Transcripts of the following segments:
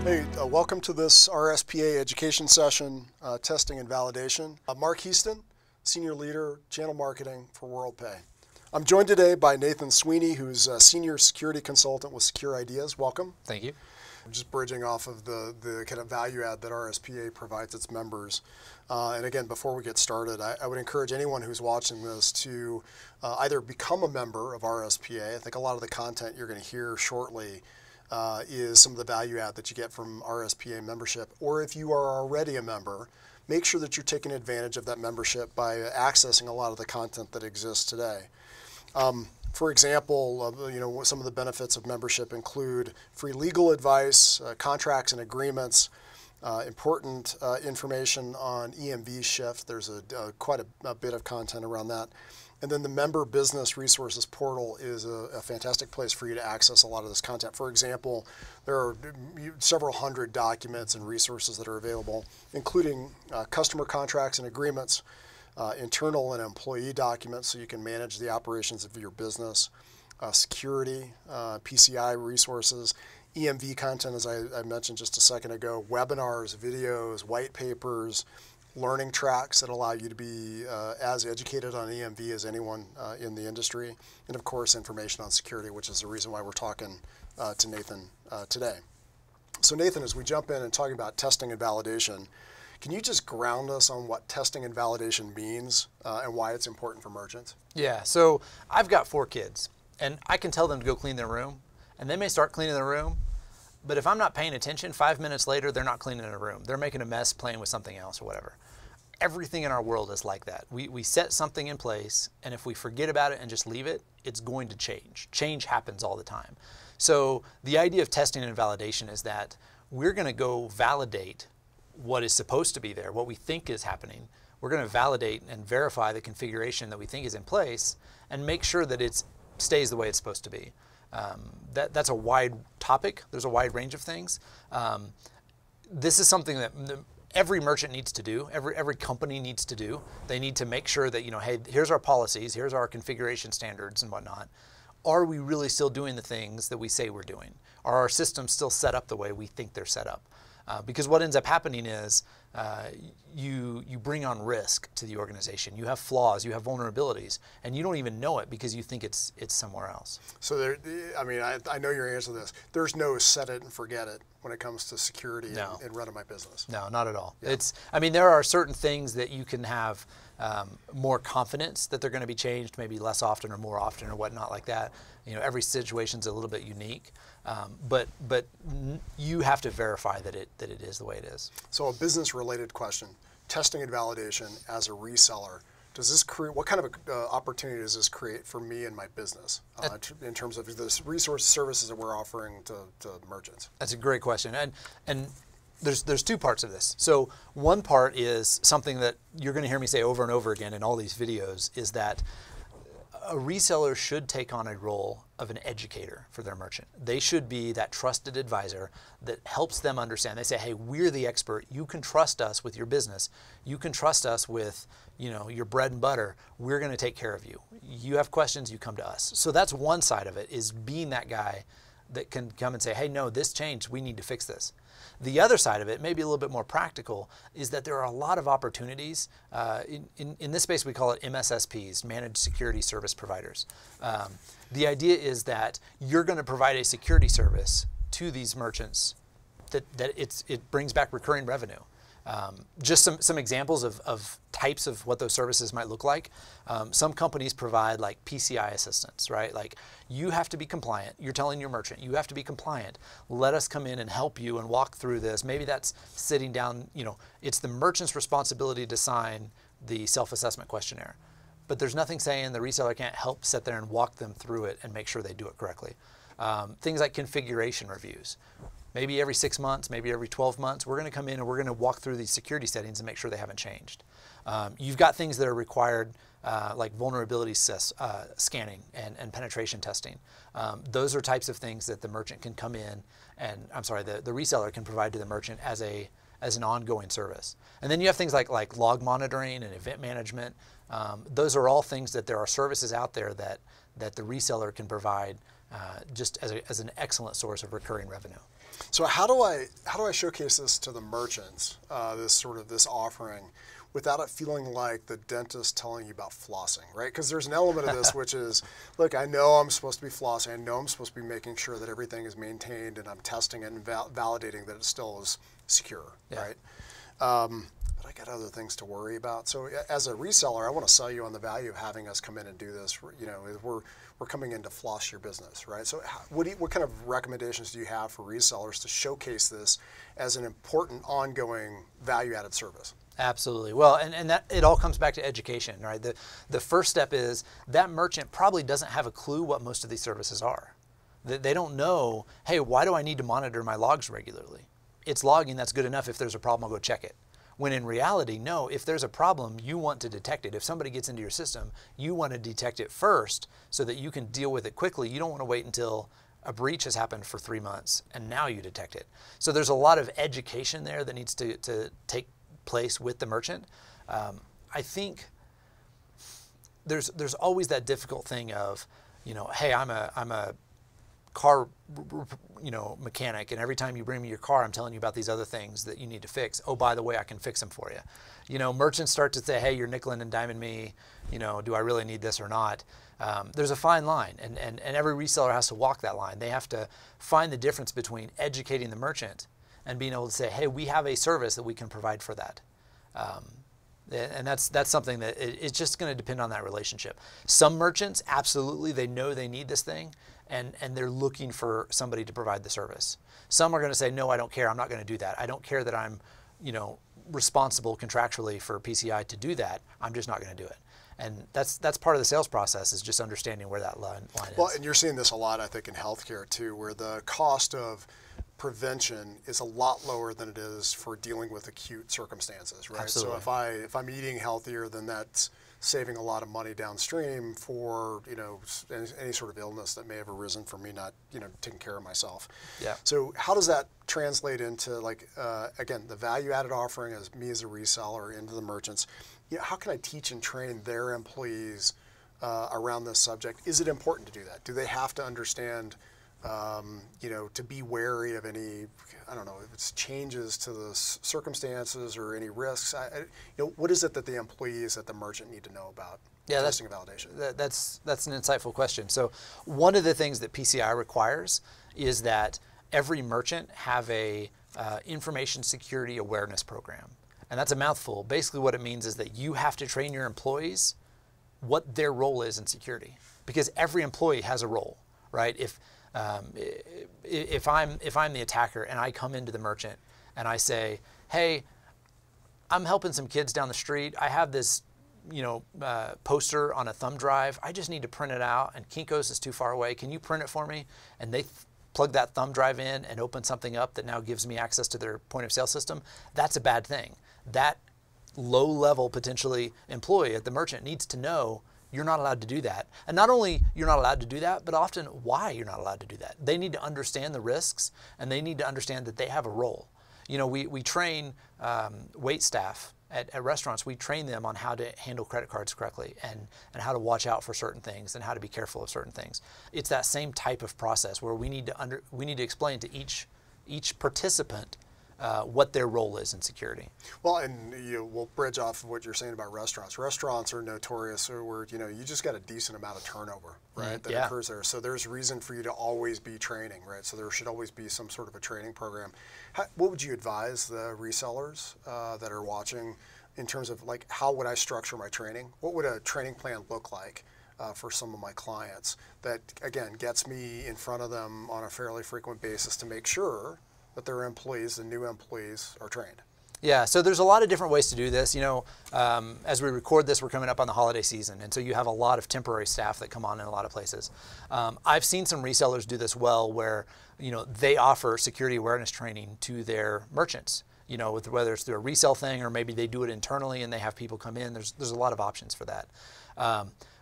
Hey, welcome to this RSPA Education session, Testing and Validation. Mark Heaston, Senior Leader, Channel Marketing for WorldPay. I'm joined today by Nathan Sweeney, who's a Senior Security Consultant with Secure Ideas. Welcome. Thank you. I'm just bridging off of the kind of value add that RSPA provides its members. And again, before we get started, I would encourage anyone who's watching this to either become a member of RSPA. I think a lot of the content you're going to hear shortly is some of the value add that you get from RSPA membership. Or if you are already a member, make sure that you're taking advantage of that membership by accessing a lot of the content that exists today. For example, some of the benefits of membership include free legal advice, contracts and agreements, important information on EMV shift. There's quite a bit of content around that. And then the Member Business Resources Portal is a fantastic place for you to access a lot of this content. For example, there are several hundred documents and resources that are available, including customer contracts and agreements, internal and employee documents so you can manage the operations of your business, security, PCI resources, EMV content, as I mentioned just a second ago, webinars, videos, white papers, learning tracks that allow you to be as educated on EMV as anyone in the industry, and of course information on security, which is the reason why we're talking to Nathan today. So Nathan, as we jump in and talking about testing and validation, can you just ground us on what testing and validation means and why it's important for merchants? Yeah, so I've got 4 kids, and I can tell them to go clean their room, and they may start cleaning their room, but if I'm not paying attention, 5 minutes later, they're not cleaning their room. They're making a mess playing with something else or whatever. Everything in our world is like that. We set something in place, and if we forget about it and just leave it, it's going to change. Change happens all the time. So the idea of testing and validation is that we're going to go validate what is supposed to be there, what we think is happening. We're going to validate and verify the configuration that we think is in place and make sure that it stays the way it's supposed to be. That's a wide topic. There's a wide range of things. This is something that every merchant needs to do, every company needs to do. They need to make sure that, hey, here's our policies, here's our configuration standards and whatnot. Are we really still doing the things that we say we're doing? Are our systems still set up the way we think they're set up? Because what ends up happening is you bring on risk to the organization. You have flaws, you have vulnerabilities, and you don't even know it because you think it's somewhere else. So I know your answer to this. There's no set it and forget it when it comes to security and running my business. No, not at all. Yeah. There are certain things that you can have more confidence that they're going to be changed, maybe less often or more often or whatnot like that. Every situation's a little bit unique, but you have to verify that it is the way it is. So a business-related question: testing and validation as a reseller. Does this create, what kind of opportunity does this create for me and my business in terms of the resource services that we're offering to merchants? That's a great question, and there's 2 parts of this. So one part is something that you're going to hear me say over and over again in all these videos, is that a reseller should take on a role of an educator for their merchant. They should be that trusted advisor that helps them understand. They say, hey, we're the expert. You can trust us with your business. You can trust us with your bread and butter. We're going to take care of you. You have questions, you come to us. So that's one side of it, is being that guy that can come and say, hey, no, this changed. We need to fix this. The other side of it, maybe a little bit more practical, is that there are a lot of opportunities. In this space, we call it MSSPs, Managed Security Service Providers. The idea is that you're going to provide a security service to these merchants that it brings back recurring revenue. Just some examples of types of what those services might look like. Some companies provide like PCI assistance, right? Like, you have to be compliant. You're telling your merchant, you have to be compliant. Let us come in and help you and walk through this. Maybe that's sitting down, it's the merchant's responsibility to sign the self-assessment questionnaire. But there's nothing saying the reseller can't help sit there and walk them through it and make sure they do it correctly. Things like configuration reviews. Maybe every 6 months, maybe every 12 months, we're going to come in and we're going to walk through these security settings and make sure they haven't changed. You've got things that are required, like vulnerability scanning and penetration testing. Those are types of things that the merchant can come in and, the reseller can provide to the merchant as an ongoing service. And then you have things like log monitoring and event management. Those are all things that there are services out there that the reseller can provide just as an excellent source of recurring revenue. So how do I showcase this to the merchants, this offering, without it feeling like the dentist telling you about flossing, right? Because there's an element of this which is, look, I know I'm supposed to be flossing, I know I'm supposed to be making sure that everything is maintained, and I'm testing it and validating that it still is secure, right? But I got other things to worry about. So as a reseller, I want to sell you on the value of having us come in and do this. You know, we're coming in to floss your business, right? So what kind of recommendations do you have for resellers to showcase this as an important ongoing value-added service? Absolutely. Well, and that it all comes back to education, right? The first step is that merchant probably doesn't have a clue what most of these services are. They don't know, hey, why do I need to monitor my logs regularly? It's logging, that's good enough. If there's a problem, I'll go check it. When in reality, no, if there's a problem, you want to detect it. If somebody gets into your system, you want to detect it first so that you can deal with it quickly. You don't want to wait until a breach has happened for 3 months and now you detect it. So there's a lot of education there that needs to take place with the merchant. I think there's always that difficult thing of, you know, hey, I'm a car, you know, mechanic, and every time you bring me your car, I'm telling you about these other things that you need to fix. Oh, by the way, I can fix them for you. You know, merchants start to say, hey, you're nickeling and diming me. You know, do I really need this or not? There's a fine line, and every reseller has to walk that line. They have to find the difference between educating the merchant and being able to say, hey, we have a service that we can provide for that. And that's something that it's just going to depend on that relationship. Some merchants, absolutely, they know they need this thing, and they're looking for somebody to provide the service. Some are going to say, no, I don't care. I'm not going to do that. I don't care that I'm, you know, responsible contractually for PCI to do that. I'm just not going to do it. And that's part of the sales process, is just understanding where that line is. Well, and you're seeing this a lot, I think, in healthcare too, where the cost of prevention is a lot lower than it is for dealing with acute circumstances, right? Absolutely. So if I'm eating healthier, then that's saving a lot of money downstream for, you know, any sort of illness that may have arisen from me not, you know, taking care of myself. Yeah. So how does that translate into, like, again, the value-added offering as me as a reseller into the merchants? You know, how can I teach and train their employees around this subject? Is it important to do that? Do they have to understand, you know, to be wary of any, I don't know, if it's changes to the circumstances or any risks? You know, what is it that the employees at the merchant need to know about testing and validation? That's an insightful question. So one of the things that PCI requires is that every merchant have a information security awareness program. And that's a mouthful. Basically what it means is that you have to train your employees what their role is in security, because every employee has a role, right? If I'm the attacker and I come into the merchant and I say, hey, I'm helping some kids down the street. I have this, you know, poster on a thumb drive. I just need to print it out, and Kinko's is too far away. Can you print it for me? And they plug that thumb drive in and open something up that now gives me access to their point of sale system. That's a bad thing. That low-level, potentially, employee at the merchant needs to know you're not allowed to do that. And not only you're not allowed to do that, but often why you're not allowed to do that. They need to understand the risks, and they need to understand that they have a role. You know, we train wait staff at restaurants. We train them on how to handle credit cards correctly, and how to watch out for certain things, and how to be careful of certain things. It's that same type of process where we need to explain to each participant what their role is in security. Well, and we'll bridge off of what you're saying about restaurants. Restaurants are notorious where, you know, you just got a decent amount of turnover, right, that occurs there. So there's reason for you to always be training, right? So there should always be some sort of a training program. What would you advise the resellers that are watching in terms of, like, how would I structure my training? What would a training plan look like for some of my clients that, again, gets me in front of them on a fairly frequent basis to make sure that their employees, the new employees, are trained? Yeah, so there's a lot of different ways to do this. You know, as we record this, we're coming up on the holiday season, and so you have a lot of temporary staff that come on in a lot of places. I've seen some resellers do this well, where, you know, they offer security awareness training to their merchants. You know, whether it's through a resale thing, or maybe they do it internally and they have people come in. There's a lot of options for that.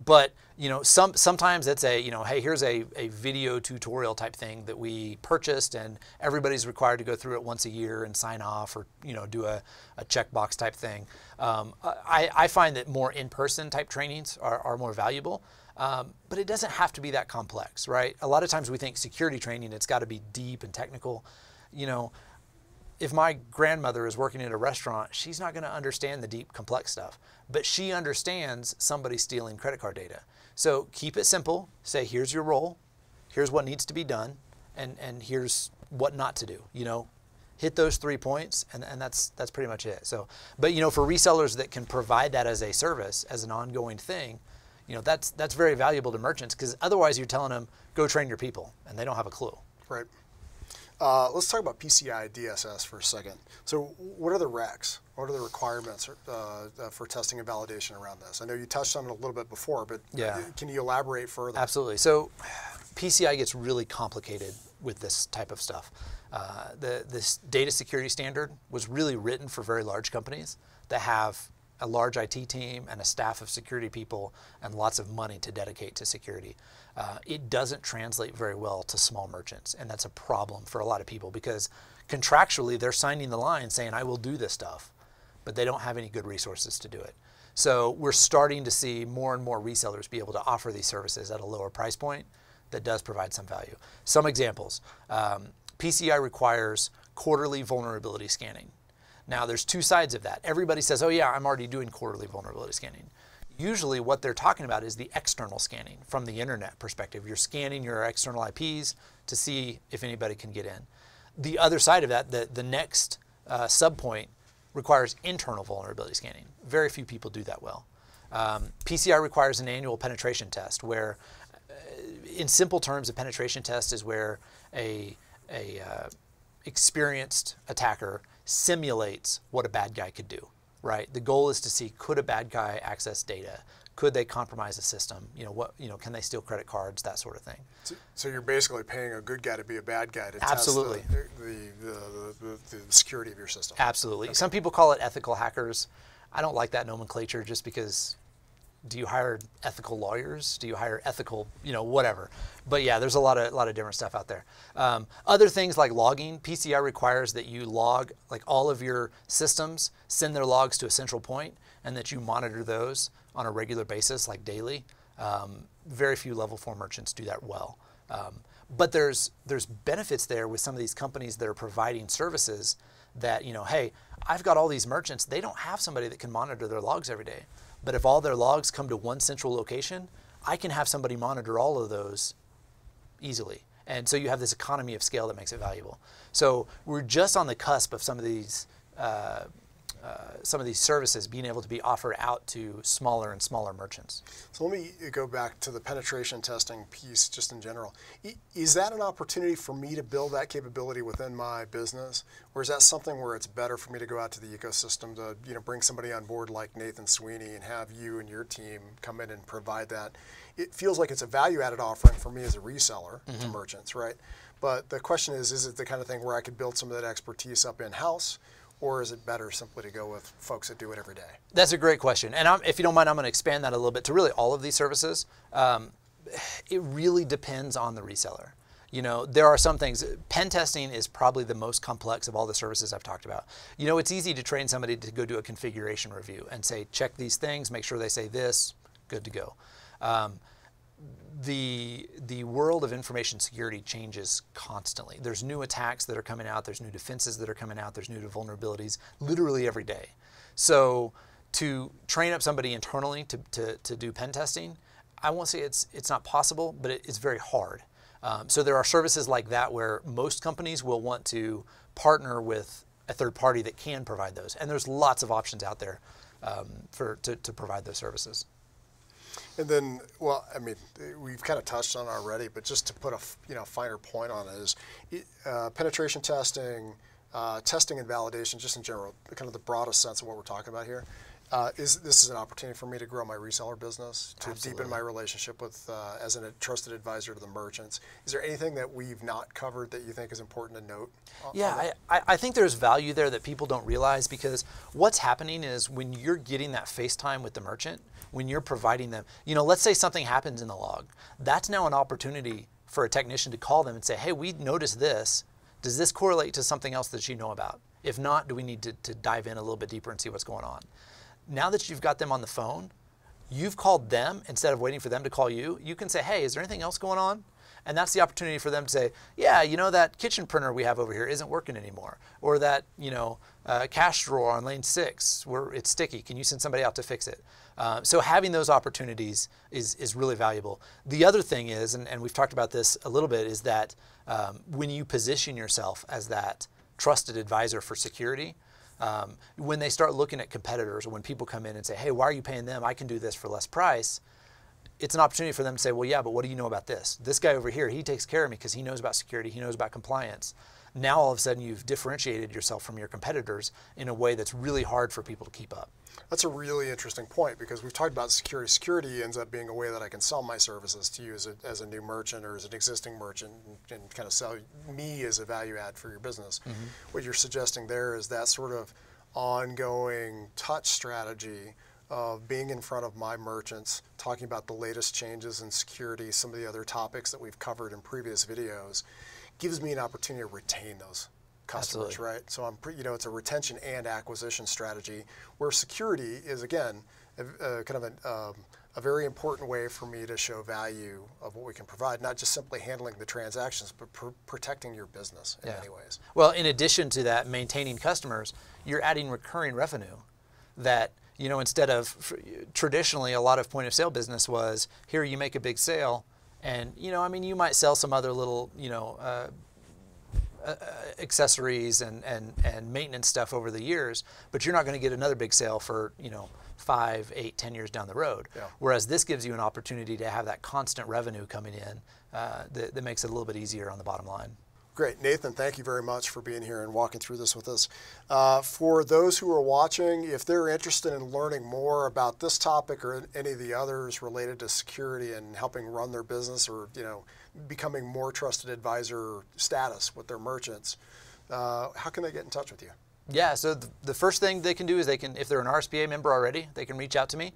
But, you know, sometimes it's a, you know, hey, here's a video tutorial type thing that we purchased, and everybody's required to go through it once a year and sign off, or, you know, do a checkbox type thing. I find that more in-person type trainings are more valuable. But it doesn't have to be that complex, right? A lot of times we think security training, it's got to be deep and technical. You know, if my grandmother is working at a restaurant, she's not going to understand the deep, complex stuff, but she understands somebody stealing credit card data. So keep it simple. Say, here's your role, here's what needs to be done, and here's what not to do. You know, hit those 3 points, and that's pretty much it. So, but you know, for resellers that can provide that as a service, as an ongoing thing, you know, that's very valuable to merchants, because otherwise you're telling them, go train your people, and they don't have a clue. Right. Let's talk about PCI DSS for a second. So what are the recs? What are the requirements for testing and validation around this? I know you touched on it a little bit before, but yeah, can you elaborate further? Absolutely. So PCI gets really complicated with this type of stuff. This data security standard was really written for very large companies that have a large IT team and a staff of security people and lots of money to dedicate to security. It doesn't translate very well to small merchants, and that's a problem for a lot of people, because contractually they're signing the line saying, I will do this stuff, but they don't have any good resources to do it. So we're starting to see more and more resellers be able to offer these services at a lower price point that does provide some value. Some examples, PCI requires quarterly vulnerability scanning. Now there's two sides of that. Everybody says, oh yeah, I'm already doing quarterly vulnerability scanning. Usually what they're talking about is the external scanning from the internet perspective. You're scanning your external IPs to see if anybody can get in. The other side of that, the next sub-point, requires internal vulnerability scanning. Very few people do that well. PCI requires an annual penetration test where, in simple terms, a penetration test is where a experienced attacker simulates what a bad guy could do, right? The goal is to see, could a bad guy access data? Could they compromise a system? You know, can they steal credit cards? That sort of thing. So you're basically paying a good guy to be a bad guy to Absolutely. test the security of your system. Absolutely. Okay. Some people call it ethical hackers. I don't like that nomenclature, just because, do you hire ethical lawyers? Do you hire ethical, you know, whatever? But yeah, there's a lot of different stuff out there. Other things like logging, PCI requires that you log, like, all of your systems, send their logs to a central point, and that you monitor those on a regular basis, like daily. Very few level 4 merchants do that well. But there's benefits there with some of these companies that are providing services that, you know, hey, I've got all these merchants, they don't have somebody that can monitor their logs every day. But if all their logs come to one central location, I can have somebody monitor all of those easily. And so you have this economy of scale that makes it valuable. So we're just on the cusp of some of these services being able to be offered out to smaller and smaller merchants. So let me go back to the penetration testing piece just in general. Is that an opportunity for me to build that capability within my business? Or is that something where it's better for me to go out to the ecosystem to, you know, bring somebody on board like Nathan Sweeney and have you and your team come in and provide that? It feels like it's a value-added offering for me as a reseller to merchants, right? But the question is it the kind of thing where I could build some of that expertise up in-house? Or is it better simply to go with folks that do it every day? That's a great question. And if you don't mind, I'm going to expand that a little bit to really all of these services. It really depends on the reseller. You know, there are some things. Pen testing is probably the most complex of all the services I've talked about. You know, it's easy to train somebody to go do a configuration review and say, check these things, make sure they say this, good to go. The world of information security changes constantly. There's new attacks that are coming out, there's new defenses that are coming out, there's new vulnerabilities literally every day. So to train up somebody internally to do pen testing, I won't say it's not possible, but it's very hard. So there are services like that where most companies will want to partner with a third party that can provide those. And there's lots of options out there to provide those services. And then, well, I mean, we've kind of touched on it already, but just to put a finer point on it is penetration testing, testing and validation, just in general, kind of the broadest sense of what we're talking about here. This is an opportunity for me to grow my reseller business, to deepen my relationship with as a trusted advisor to the merchants. Is there anything that we've not covered that you think is important to note? Yeah, I think there's value there that people don't realize, because what's happening is when you're getting that face time with the merchant, when you're providing them, you know, let's say something happens in the log. That's now an opportunity for a technician to call them and say, hey, we noticed this. Does this correlate to something else that you know about? If not, do we need to dive in a little bit deeper and see what's going on? Now that you've got them on the phone, you've called them instead of waiting for them to call you. You can say, hey, is there anything else going on? And that's the opportunity for them to say, yeah, you know, that kitchen printer we have over here isn't working anymore. Or that, you know, cash drawer on lane 6, where it's sticky. Can you send somebody out to fix it? So having those opportunities is really valuable. The other thing is, and we've talked about this a little bit, is that when you position yourself as that trusted advisor for security, when they start looking at competitors, or when people come in and say, hey, why are you paying them? I can do this for less price. It's an opportunity for them to say, well, yeah, but what do you know about this? This guy over here, he takes care of me because he knows about security, he knows about compliance. Now all of a sudden you've differentiated yourself from your competitors in a way that's really hard for people to keep up. That's a really interesting point, because we've talked about security. Security ends up being a way that I can sell my services to you as a new merchant or as an existing merchant, and kind of sell me as a value add for your business. Mm-hmm. What you're suggesting there is that sort of ongoing touch strategy of being in front of my merchants, talking about the latest changes in security, some of the other topics that we've covered in previous videos, gives me an opportunity to retain those customers. Absolutely. Right? So it's a retention and acquisition strategy, where security is, again, kind of a very important way for me to show value of what we can provide, not just simply handling the transactions, but protecting your business in many ways. Well, in addition to that, maintaining customers, you're adding recurring revenue that, you know, instead of traditionally a lot of point of sale business was, here you make a big sale, and, you know, I mean, you might sell some other little, you know, accessories and maintenance stuff over the years, but you're not going to get another big sale for, you know, 5, 8, 10 years down the road. Yeah. Whereas this gives you an opportunity to have that constant revenue coming in that makes it a little bit easier on the bottom line. Great. Nathan, thank you very much for being here and walking through this with us. For those who are watching, if they're interested in learning more about this topic or any of the others related to security and helping run their business, or, you know, becoming more trusted advisor status with their merchants, how can they get in touch with you? Yeah, so the first thing they can do is if they're an RSPA member already, they can reach out to me.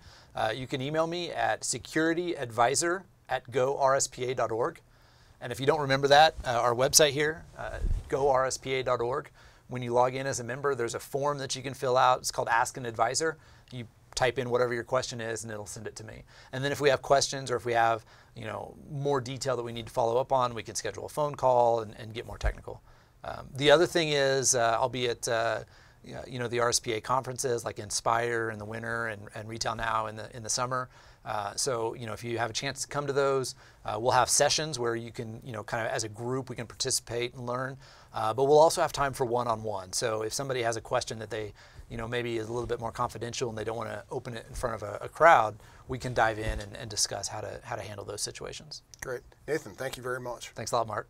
You can email me at securityadvisor@gorspa.org. And if you don't remember that, our website here, gorspa.org, when you log in as a member, there's a form that you can fill out. It's called Ask an Advisor. You type in whatever your question is, and it'll send it to me. And then if we have questions, or if we have, you know, more detail that we need to follow up on, we can schedule a phone call and get more technical. The other thing is I'll be at you know, the RSPA conferences like Inspire in the winter and Retail Now in the summer. So, you know, if you have a chance to come to those, we'll have sessions where you can, you know, kind of as a group we can participate and learn. But we'll also have time for one-on-one. So if somebody has a question that they, you know, maybe is a little bit more confidential and they don't want to open it in front of a crowd, we can dive in and discuss how to handle those situations. Great. Nathan, thank you very much. Thanks a lot, Mark.